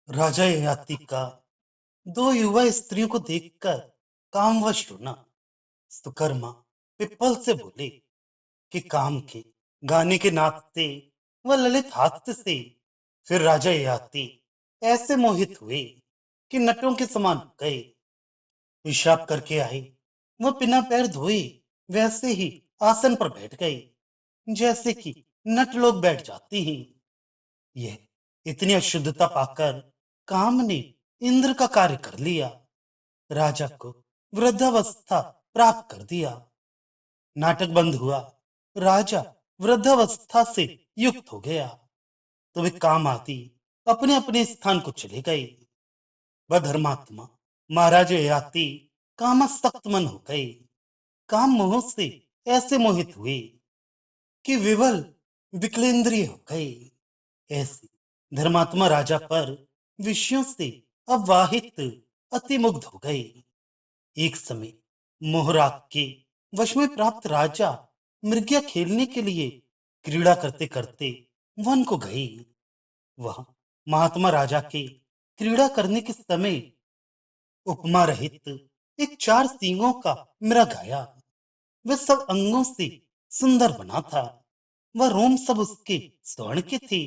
राजा ययाति का दो युवा स्त्रियों को देखकर कामवश होना। सुकर्मा पिप्पल से बोले कि काम के गाने के नाच से व ललित हास्य से फिर राजा ययाति ऐसे मोहित हुए कि नटों के समान हो गए। पेशाब करके आए, वह बिना पैर धोए वैसे ही आसन पर बैठ गए, जैसे कि नट लोग बैठ जाते हैं। यह इतनी अशुद्धता पाकर काम ने इंद्र का कार्य कर लिया, राजा को वृद्धावस्था प्राप्त कर दिया। नाटक बंद हुआ, राजा वृद्धावस्था से युक्त हो गया, तो वे काम आदि अपने अपने स्थान को चले गए। वह धर्मात्मा महाराज ययाति कामासक्त मन हो गए, काम मोह से ऐसे मोहित हुए कि विवल विकलेंद्रिय हो गए। ऐसे धर्मात्मा राजा पर विषयों से अवाहित अति मुग्ध हो गए। एक समय मोहराग के वश में प्राप्त राजा मृग्या खेलने के लिए क्रीड़ा करते करते वन को गए। वह महात्मा राजा के क्रीड़ा करने के समय उपमा रहित एक चार सींगों का मृग आया। वह सब अंगों से सुंदर बना था, वह रोम सब उसके स्वर्ण के थे,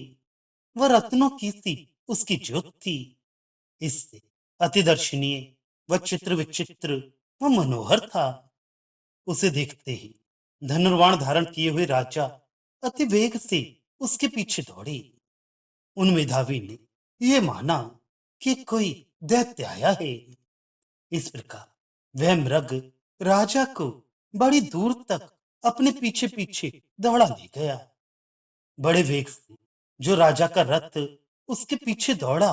वह रत्नों की सी उसकी ज्योत थी। इससे अति दर्शनीय व चित्र विचित्र व मनोहर था। उसे देखते ही धनुर्वाण धारण किए हुए राजा अति वेग से उसके पीछे दौड़े। उन मेधावी ने ये माना कि कोई दैत्य आया है। इस प्रकार वह मृग राजा को बड़ी दूर तक अपने पीछे पीछे दौड़ा ले गया। बड़े वेग से जो राजा का रथ उसके पीछे दौड़ा,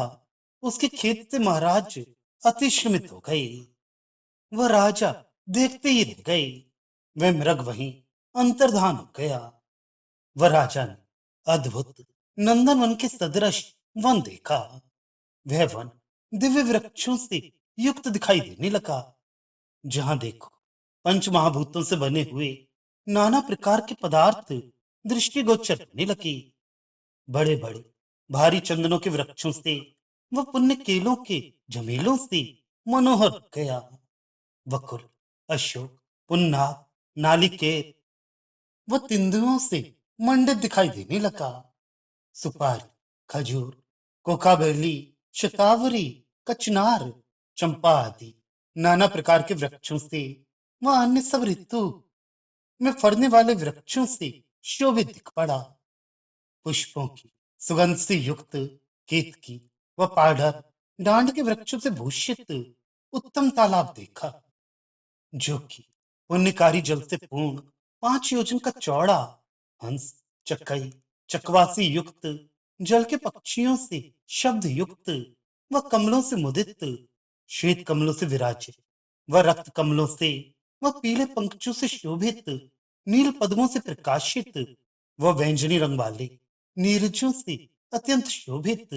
उसके खेत से महाराज अतिश्रमित हो गए। वह राजा देखते ही रह गए, वह मृग वहीं अंतर्धान हो गया। वह राजा ने अद्भुत नंदन वन के सदृश वन देखा। वह वन दिव्य वृक्षों से युक्त दिखाई देने लगा। जहां देखो पंच महाभूतों से बने हुए नाना प्रकार के पदार्थ दृष्टिगोचर होने लगे। बड़े बड़े भारी चंदनों के वृक्षों से व पुण्य केलों के झमेलों से मनोहर हो गया। वकुल, अशोक, पुन्नाग, नालिकेर व तिंदुओं से मंडित दिखाई देने लगा। सुपारी, खजूर, कोकाबेली, शतावरी, कचनार, चंपा आदि नाना प्रकार के वृक्षों से व अन्य सब ऋतु में फड़ने वाले वृक्षों से शोभित दिख पड़ा। पुष्पों की सुगंध से युक्त केतकी व पाढ़र डांड के वृक्षों से भूषित उत्तम तालाब देखा, जो कि पुण्यकारी जल से पूर्ण 5 योजन का चौड़ा हंस, चकई, चकवासी युक्त जल के पक्षियों से शब्द युक्त व कमलों से मुदित श्वेत कमलों से विराजित व रक्त कमलों से व पीले पंखचों से शोभित नील पद्मों से प्रकाशित व व्यंजनी रंग वाले नीरजों से अत्यंत शोभित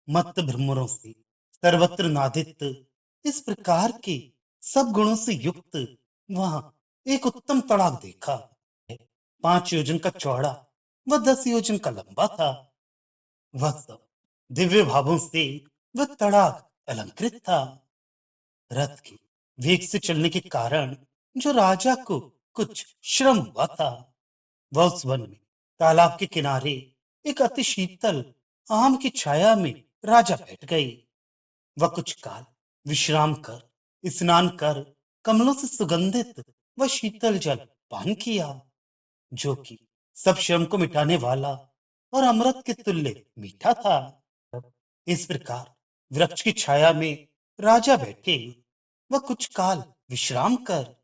मत्त भ्रमरों से सर्वत्र नादित इस प्रकार के सब गुणों से युक्त वहां एक उत्तम तड़ाग देखा। 5 योजन का चौड़ा व 10 योजन का लंबा था। वह सब दिव्य भावों से वह तड़ाग अलंकृत था। रथ के वेग से चलने के कारण जो राजा को कुछ श्रम हुआ था, वह उस वन में तालाब के किनारे एक अति शीतल आम की छाया में राजा बैठ गए। वह कुछ काल विश्राम कर स्नान कर कमलों से सुगंधित व शीतल जल पान किया, जो कि सब श्रम को मिटाने वाला और अमृत के तुल्य मीठा था। इस प्रकार वृक्ष की छाया में राजा बैठे, वह कुछ काल विश्राम कर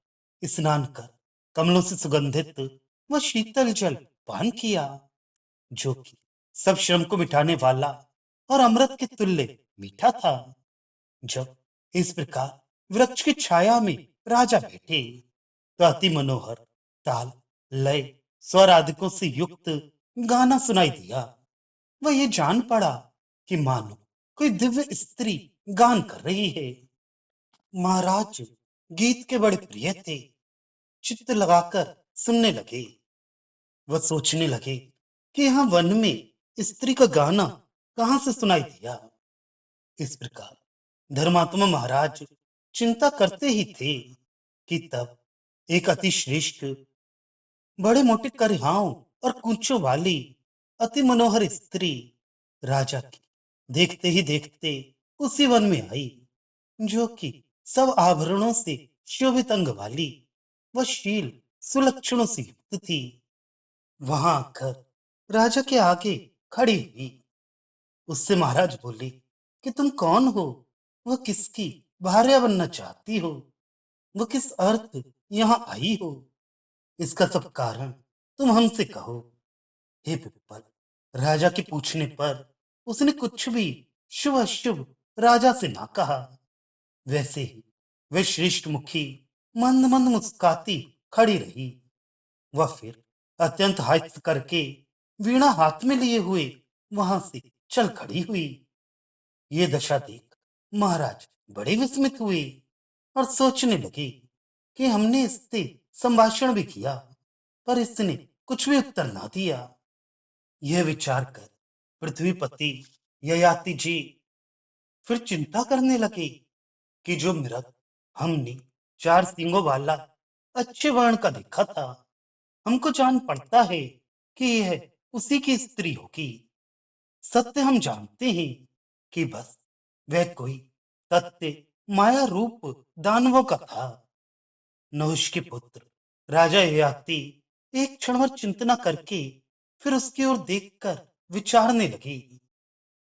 स्नान कर कमलों से सुगंधित व शीतल जल पान किया, जो कि सब श्रम को मिटाने वाला और अमृत के तुल्य मीठा था। जब इस प्रकार वृक्ष की छाया में राजा बैठे, तो अति मनोहर ताल, लय, स्वर आदिकों से युक्त गाना सुनाई दिया। वह ये जान पड़ा कि मानो कोई दिव्य स्त्री गान कर रही है। महाराज गीत के बड़े प्रिय थे, चित्त लगाकर सुनने लगे। वह सोचने लगे कि यहाँ वन में स्त्री का गाना कहाँ से सुनाई दिया। इस प्रकार धर्मात्मा महाराज चिंता करते ही थे कि तब एक अति श्रेष्ठ, बड़े मोटे करिहाओं और कूंचों वाली अति मनोहर स्त्री राजा की देखते ही देखते उसी वन में आई, जो कि सब आभरणों से शोभित अंग वाली व शील सुलक्षणों से युक्त थी। वहां आकर राजा के आगे खड़ी हुई। उससे महाराज बोले कि तुम कौन हो, वह किसकी भार्या बनना चाहती हो, वो किस अर्थ यहाँ आई हो, इसका सब कारण तुम हमसे कहो। हे पिप्पल, राजा के पूछने पर उसने कुछ भी शुभ अशुभ राजा से ना कहा। वैसे ही वे श्रेष्ठ मुखी मंद मंद मुस्काती खड़ी रही। वह फिर अत्यंत हास्य करके वीणा हाथ में लिए हुए वहां से चल खड़ी हुई। ये दशा देख महाराज बड़े विस्मित हुए और सोचने लगे कि हमने इससे संभाषण भी किया, पर इसने कुछ भी उत्तर ना दिया। यह विचार कर पृथ्वीपति ययाति जी फिर चिंता करने लगे कि जो मृग हमने चार सींगों वाला अच्छे वर्ण का देखा था, हमको जान पड़ता है कि यह उसी की स्त्री होगी। सत्य हम जानते हैं कि बस वह कोई तथ्य माया रूप दानवों का था। नहुष के पुत्र राजा ययाति एक क्षण भर चिंतना करके फिर उसकी ओर देखकर विचारने लगे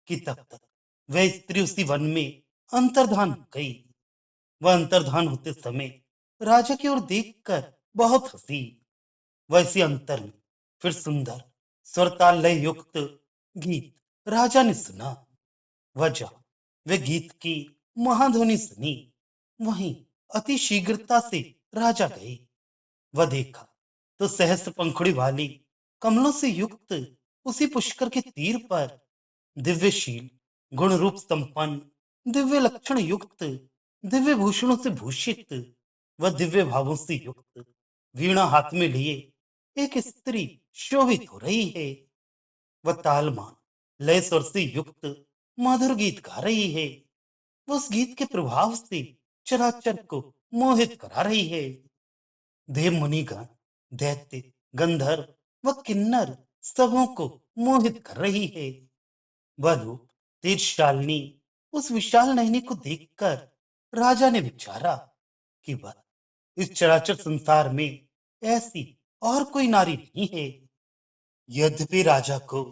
कि तब तक वह स्त्री उसी वन में अंतर्धान हो गई। वह अंतर्धान होते समय राजा की ओर देखकर बहुत हंसी। वैसे अंतर में फिर सुंदर स्वरताल लय युक्त गीत राजा ने सुना। वह जहाँ वे गीत की महाध्वनि सुनी, वहीं अति शीघ्रता से राजा गए। वह देखा तो सहस्त्र पंखुड़ी वाली कमलों से युक्त उसी पुष्कर के तीर पर दिव्यशील गुण रूप संपन्न दिव्य लक्षण युक्त दिव्य भूषणों से भूषित व दिव्य भावों से युक्त वीणा हाथ में लिए एक स्त्री शोभित हो रही है। वह तालमान लय स्वर से युक्त मधुर गीत गा रही है। वो उस गीत के प्रभाव से चराचर को मोहित करा रही है। देव मुनिगण, दैत्य, गंधर्व व किन्नर सबों को मोहित कर रही है। वह रूप तेजशालिनी उस विशाल नयनी को देखकर राजा ने विचारा कि वह इस चराचर संसार में ऐसी और कोई नारी नहीं है। यद्यपि राजा को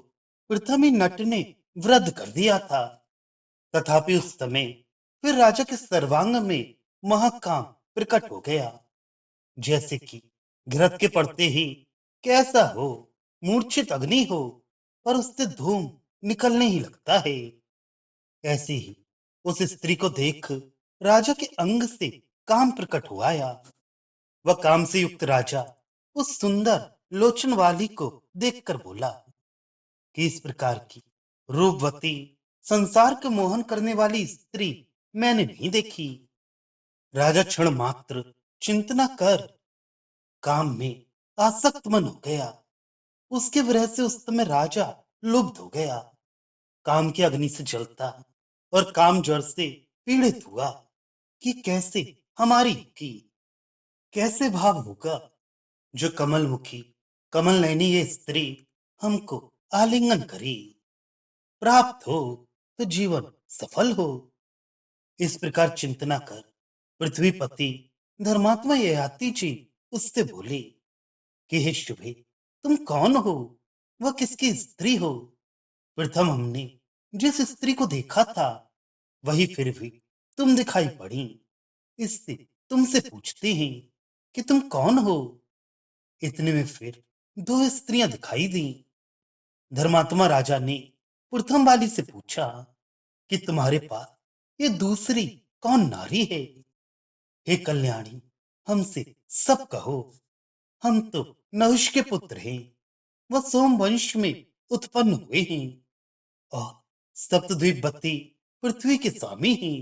प्रथम ही नट ने वृद्ध कर दिया था, तथापि उस समय फिर राजा के सर्वांग में महाकाम प्रकट हो गया। जैसे कि घृत के पड़ते ही कैसा हो, मूर्छित अग्नि हो और उससे धूम निकलने ही लगता है, ऐसे ही उस स्त्री को देख राजा के अंग से काम प्रकट हुआ आया। वह काम से युक्त राजा उस सुंदर लोचन वाली को देखकर बोला कि इस प्रकार की रूपवती संसार के मोहन करने वाली स्त्री मैंने नहीं देखी। राजा क्षण मात्र चिंतना कर काम में आसक्त मन हो गया। उसके विरह से उस समय राजा लुब्ध हो गया। काम की अग्नि से जलता और काम ज्वर से पीड़ित हुआ कि कैसे हमारी होगी, कैसे भाव होगा जो कमल मुखी कमल नयनी ये स्त्री हमको आलिंगन करी, प्राप्त हो तो जीवन सफल हो। इस प्रकार चिंतना कर पृथ्वीपति धर्मात्मा ययाति जी उससे बोले कि हे शुभे, तुम कौन हो, वह किसकी स्त्री हो। प्रथम हमने जिस स्त्री को देखा था वही फिर भी तुम दिखाई पड़ी। इससे तुमसे पूछते हैं कि तुम कौन हो। इतने में फिर दो स्त्रियां दिखाई दी। धर्मात्मा राजा ने प्रथम वाली से पूछा कि तुम्हारे पास ये दूसरी कौन नारी है। हे कल्याणी, हमसे सब कहो। हम तो नहुष के पुत्र हैं, वह सोम वंश में उत्पन्न हुए हैं और सप्तद्वीपवती पृथ्वी के स्वामी हैं।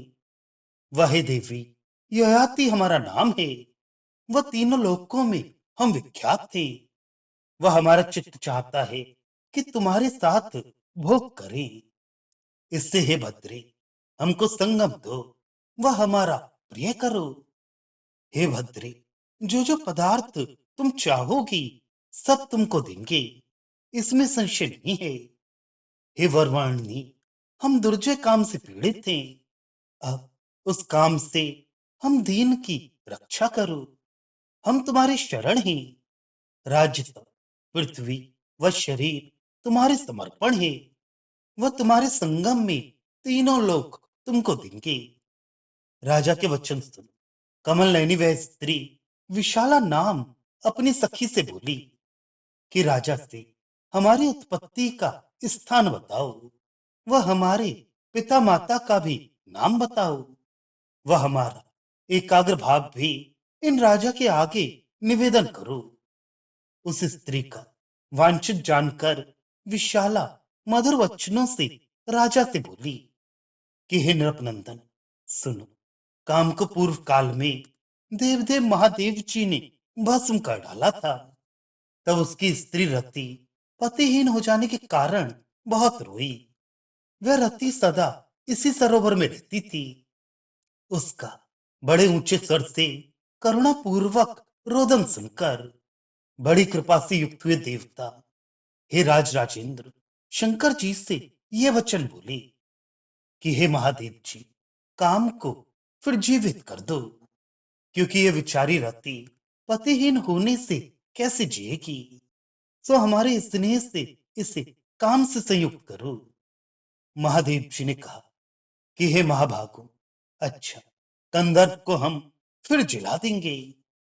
वह है देवी ययाति हमारा नाम है। वह तीनों लोकों में हम विख्यात थे। वह हमारा चित्त चाहता है कि तुम्हारे साथ भोग करें। इससे हे भद्रे, हमको संगम दो, वह हमारा प्रिय करो। हे भद्रे, जो जो पदार्थ तुम चाहोगी सब तुमको देंगे, इसमें संशय नहीं है। हे वरवाणी, हम दुर्जय काम से पीड़ित थे, अब उस काम से हम दीन की रक्षा करो। हम तुम्हारे शरण हैं। राज्य सब, पृथ्वी व शरीर तुम्हारे समर्पण है। वह तुम्हारे संगम में तीनों लोक तुमको देंगे। राजा के वचन सुन कमल नयनी वह स्त्री विशाला नाम अपनी सखी से बोली कि राजा से हमारी उत्पत्ति का स्थान बताओ, वह हमारे पिता माता का भी नाम बताओ, वह हमारा एकाग्र भाव भी इन राजा के आगे निवेदन करो। उस स्त्री का वांछित जानकर विशाला मधुर वचनों से राजा से बोली कि हे नृपनंदन, सुनो, काम को पूर्व काल में देवदेव महादेव जी ने भस्म कर डाला था। तब उसकी स्त्री रति पतिहीन हो जाने के कारण बहुत रोई। वह रति सदा इसी सरोवर में रहती थी। उसका बड़े ऊंचे स्वर से करुणा पूर्वक रोदन सुनकर बड़ी कृपा से युक्त हुए देवता हे राज राजेंद्र शंकर जी से ये वचन बोले कि हे महादेव जी, काम को फिर जीवित कर दो, क्योंकि ये विचारी रति पतिहीन होने से कैसे जिएगी। सो हमारे स्नेह से इसे काम से संयुक्त करो। महादेव जी ने कहा कि हे महाभागो, अच्छा, कंदर्प को हम फिर जिला देंगे।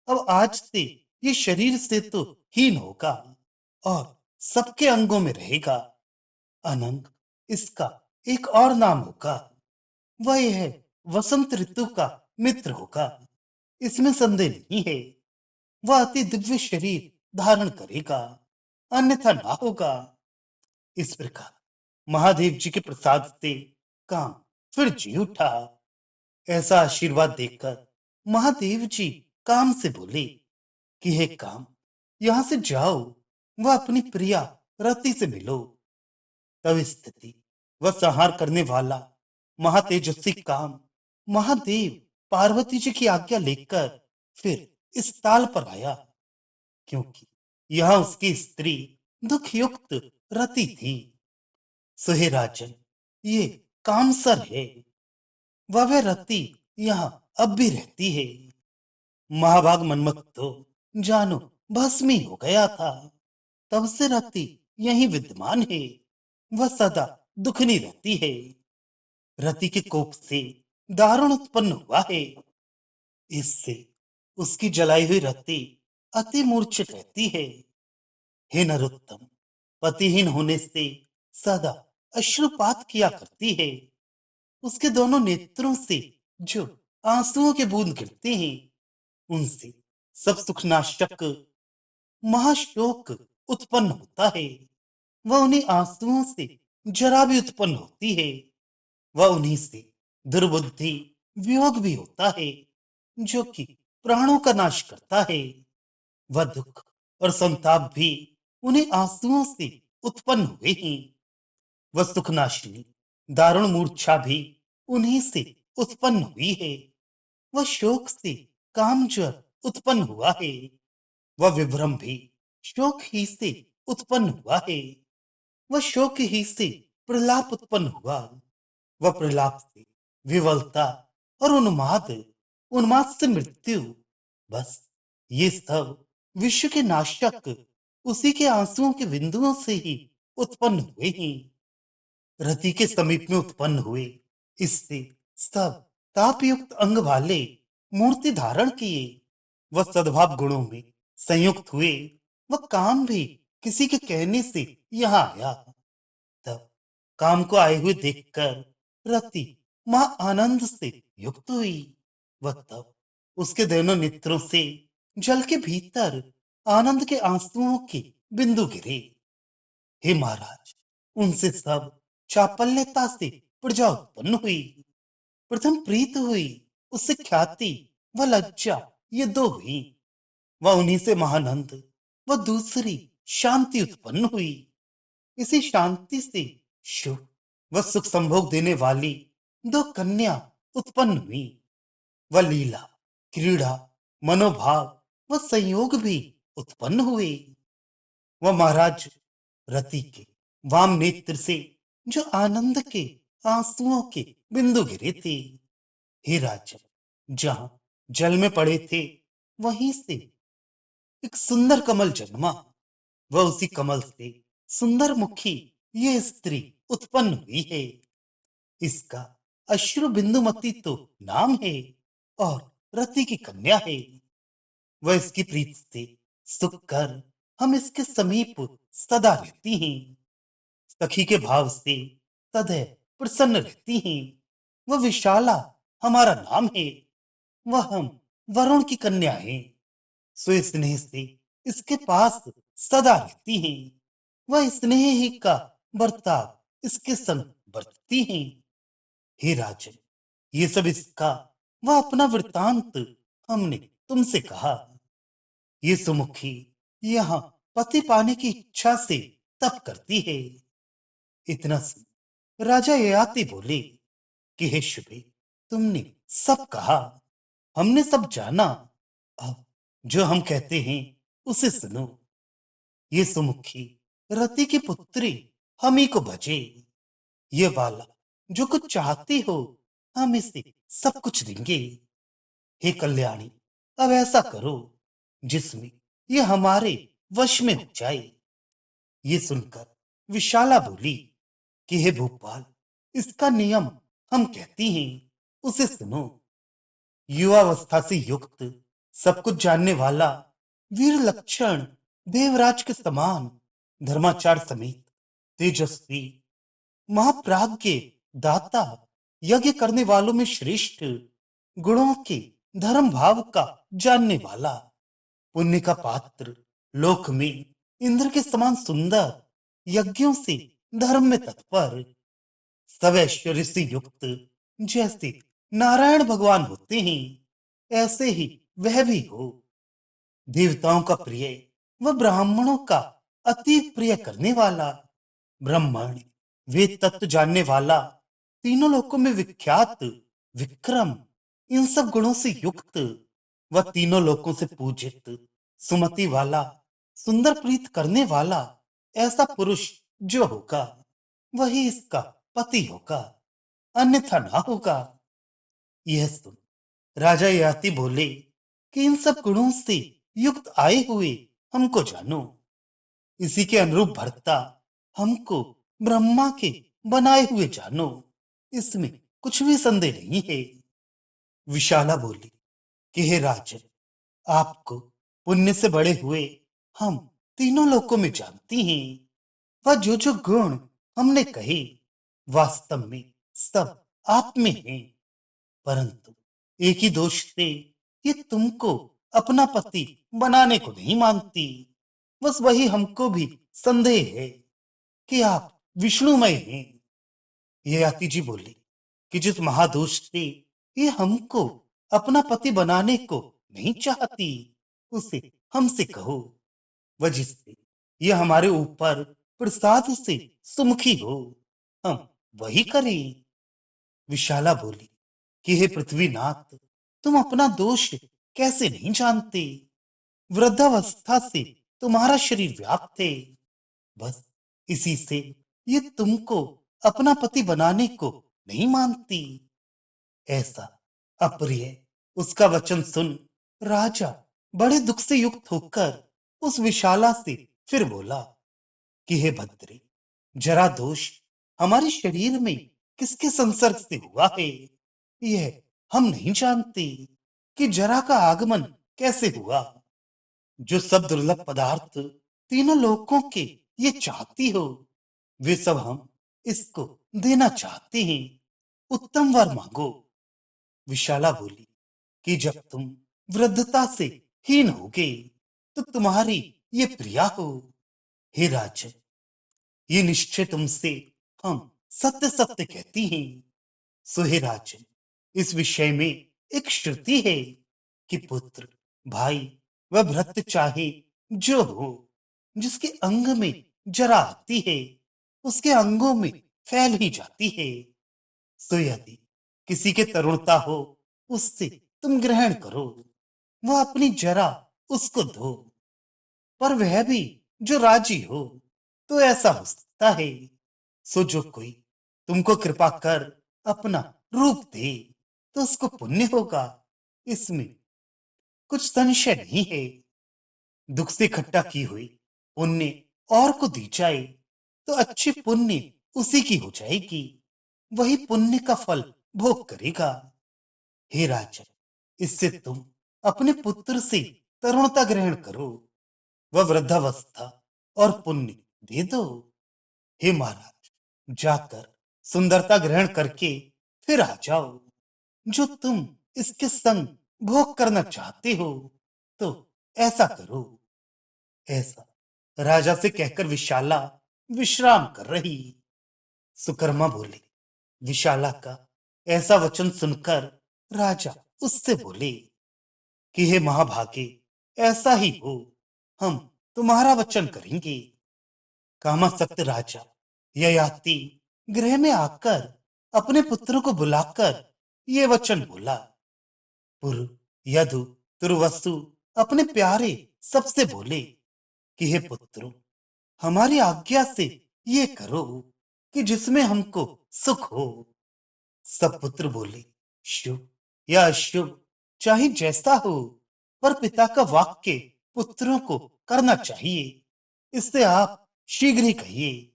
अब आज से ये शरीर से तो हीन होगा और सबके अंगों में रहेगा। अनंग इसका एक और नाम होगा, वह है वसंत ऋतु का मित्र होगा, इसमें संदेह नहीं है। वह अति दिव्य शरीर धारण करेगा, अन्यथा ना होगा। इस प्रकार महादेव जी के प्रसाद से काम फिर जी उठा। ऐसा आशीर्वाद देकर महादेव जी काम से बोले कि हे काम, यहां से जाओ, वह अपनी प्रिया रति से मिलो। तब स्थिति वह संहार करने वाला महातेजस्वी काम महादेव पार्वती जी की आज्ञा लेकर फिर इस ताल पर आया, क्योंकि यह उसकी स्त्री दुख युक्त रति थी। सुहे राजन, ये कामसर है, वह रति यहाँ अब भी रहती है। महाभाग मनमत तो जानो भस्मी हो गया था, तब से रति यही विद्यमान है, वह सदा दुखनी रहती है। रति के कोप से दारुण उत्पन्न हुआ है, इससे उसकी जलाई हुई रति अति मूर्छित रहती है। हे नरोत्तम, पतिहीन होने से सदा अश्रुपात किया करती है। उसके दोनों नेत्रों से जो आंसुओं के बूंद गिरते हैं, उनसे सब सुखनाशक महाशोक उत्पन्न होता है। वह उन्हीं आंसुओं से जरा भी उत्पन्न होती है। वह उन्हीं से दुर्बुद्धि वियोग भी होता है, जो कि प्राणों का नाश करता है। वह दुख और संताप भी उन्हीं आंसुओं से उत्पन्न हुए हैं। वह सुखनाशिनी दारुण मूर्छा भी उन्हीं से उत्पन्न हुई है। वह शोक से कामज्वर उत्पन्न हुआ है। वह विभ्रम भी शोक ही से उत्पन्न हुआ है। वह शोक ही से प्रलाप उत्पन्न हुआ। वह प्रलाप से विवलता और उन्माद, उन्माद से मृत्यु। बस ये सब विश्व के नाशक उसी के आंसुओं के बिंदुओं से ही उत्पन्न हुए हैं। रति के समीप में उत्पन्न हुए इससे सब तापयुक्त अंग वाले मूर्ति धारण किए। वह सद्भाव गुणों में संयुक्त हुए। वह काम भी किसी के कहने से यहाँ आया। तब काम को आए हुए देखकर रति मां आनंद से युक्त हुई। वह तब उसके दोनों नेत्रों से जल के भीतर आनंद के आंसुओं के बिंदु गिरे। हे महाराज, उनसे सब चापल्यता से प्रजा उत्पन्न हुई। प्रथम प्रीत हुई, उससे ख्याति व लज्जा ये दो हुई। वह उन्हीं से महानंद व दूसरी शांति उत्पन्न हुई। इसी शांति से सुख व सुख संभोग देने वाली दो कन्या उत्पन्न हुई। वह लीला, क्रीड़ा, मनोभाव व संयोग भी उत्पन्न हुए। वह महाराज रति के वाम नेत्र से जो आनंद के आंसुओं के बिंदु गिरे थे, हे राजन, जहां जल में पड़े थे वहीं से एक सुंदर कमल जन्मा। वह उसी कमल से सुंदर मुखी ये स्त्री उत्पन्न हुई है। इसका अश्रु बिंदुमती तो नाम है और रति की कन्या है। वह इसकी प्रीति से सुख कर हम इसके समीप सदा रहती हैं। सखी के भाव से सदैव प्रसन्न रहती हैं। वह विशाला हमारा नाम है। वह हम वरुण की कन्या हैं। सो स्नेह से इसके पास सदा रहती हैं। वह स्नेह ही का बर्ताव इसके संग बरतती हैं। हे राजन, ये सब इसका वह अपना वृतांत हमने तुमसे कहा। ये सुमुखी यहाँ पति पाने की इच्छा से तप करती है। इतना सुन राजा ययाति बोले कि हे शुभे, तुमने सब कहा, हमने सब जाना। अब जो हम कहते हैं उसे सुनो। ये सुमुखी रति की पुत्री हम ही को भजे। ये बाला जो कुछ चाहती हो हम इसे सब कुछ देंगे। हे कल्याणी, अब ऐसा करो जिसमें ये हमारे वश में हो जाए। ये सुनकर विशाला बोली कि हे भोपाल, इसका नियम हम कहती हैं, उसे सुनो। युवावस्था से युक्त, सब कुछ जानने वाला, वीर लक्षण, देवराज के समान, धर्माचार समेत, तेजस्वी, महाप्राज्ञ, दाता, यज्ञ करने वालों में श्रेष्ठ, गुणों के धर्म भाव का जानने वाला, पुण्य का पात्र, लोक में इंद्र के समान सुंदर, यज्ञों से धर्म में तत्पर, सब ऐश्वर्य से युक्त, जैसे नारायण भगवान होते हैं ऐसे ही वह भी हो। देवताओं का प्रिय व ब्राह्मणों का अति प्रिय करने वाला, ब्राह्मण वेद तत्व जानने वाला, तीनों लोकों में विख्यात, विक्रम, इन सब गुणों से युक्त, वह तीनों लोकों से पूजित, सुमति वाला, सुंदर प्रीत करने वाला, ऐसा पुरुष जो होगा वही इसका पति होगा, अन्यथा ना होगा। यह सुन राजा याति बोले कि इन सब गुणों से युक्त आए हुए हमको जानो। इसी के अनुरूप भरता हमको ब्रह्मा के बनाए हुए जानो। इसमें कुछ भी संदेह नहीं है। विशाला बोली कि हे राजन, आपको पुण्य से बड़े हुए हम तीनों लोकों में जानती हैं। वह जो जो गुण हमने कहे वास्तव में सब आप में हैं, परंतु एक ही दोष से ये तुमको अपना पति बनाने को नहीं मानती। बस वही हमको भी संदेह है कि आप विष्णुमय हैं। ये आती जी बोली कि जिस महादोष से ये हमको अपना पति बनाने को नहीं चाहती उसे हमसे कहो। वह जिससे ये हमारे ऊपर प्रसाद से सुमुखी हो, हम वही करें। विशाला बोली कि हे पृथ्वीनाथ, तुम अपना दोष कैसे नहीं जानते। वृद्धावस्था से तुम्हारा शरीर व्याप्त है। बस इसी से ये तुमको अपना पति बनाने को नहीं मानती। ऐसा अप्रिय उसका वचन सुन राजा बड़े दुख से युक्त होकर उस विशाला से फिर बोला कि हे भद्रे, जरा दोष हमारे शरीर में किसके संसर्ग से हुआ है यह हम नहीं जानते कि जरा का आगमन कैसे हुआ। जो सब दुर्लभ पदार्थ तीनों लोकों के ये चाहती हो वे सब हम इसको देना चाहते हैं। उत्तम वर मांगो। विशाला बोली कि जब तुम वृद्धता से हीन होगे तो तुम्हारी ये प्रिया हो। हे राजन, ये निश्चय तुमसे हम सत्य सत्य कहती हैं। सो हे राजन, इस विषय में एक श्रुति है कि पुत्र, भाई व भ्रत चाहे जो हो, जिसके अंग में जरा आती है उसके अंगों में फैल ही जाती है। सो यदि किसी के तरुणता हो, उससे तुम ग्रहण करो, वह अपनी जरा उसको दो, पर वह भी जो राजी हो, तो ऐसा हो सकता है। सो जो कोई तुमको कृपा कर अपना रूप दे, तो उसको पुण्य होगा, इसमें कुछ संशय नहीं है। दुख से इकट्ठा की हुई पुण्य और को दी जाए, तो अच्छी पुण्य उसी की हो जाएगी, वही पुण्य का फल भोग करेगा। हे राजा, इससे तुम अपने पुत्र से तरुणता ग्रहण करो, वह वृद्धावस्था और पुण्य दे दो। हे महाराज, जाकर सुंदरता ग्रहण करके फिर आ जाओ, जो तुम इसके संग भोग करना चाहते हो, तो ऐसा करो। ऐसा राजा से कहकर विशाला विश्राम कर रही। सुकर्मा बोले। विशाला का ऐसा वचन सुनकर राजा उससे बोले कि हे महाभागे, ऐसा ही हो, हम तुम्हारा वचन करेंगे। कामासक्त राजा ययाति गृह में आकर अपने पुत्रों को बुलाकर ये वचन बोला। पुरु, यदु, तुर्वसु अपने प्यारे सबसे बोले कि हे पुत्रों, हमारी आज्ञा से ये करो कि जिसमें हमको सुख हो। सब पुत्र बोले, शुभ या अशुभ, चाहे जैसा हो, पर पिता का वाक्य पुत्रों को करना चाहिए, इससे आप शीघ्र ही कहिए,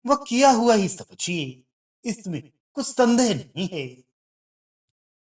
वह किया हुआ ही समझिए, इसमें कुछ संदेह नहीं है।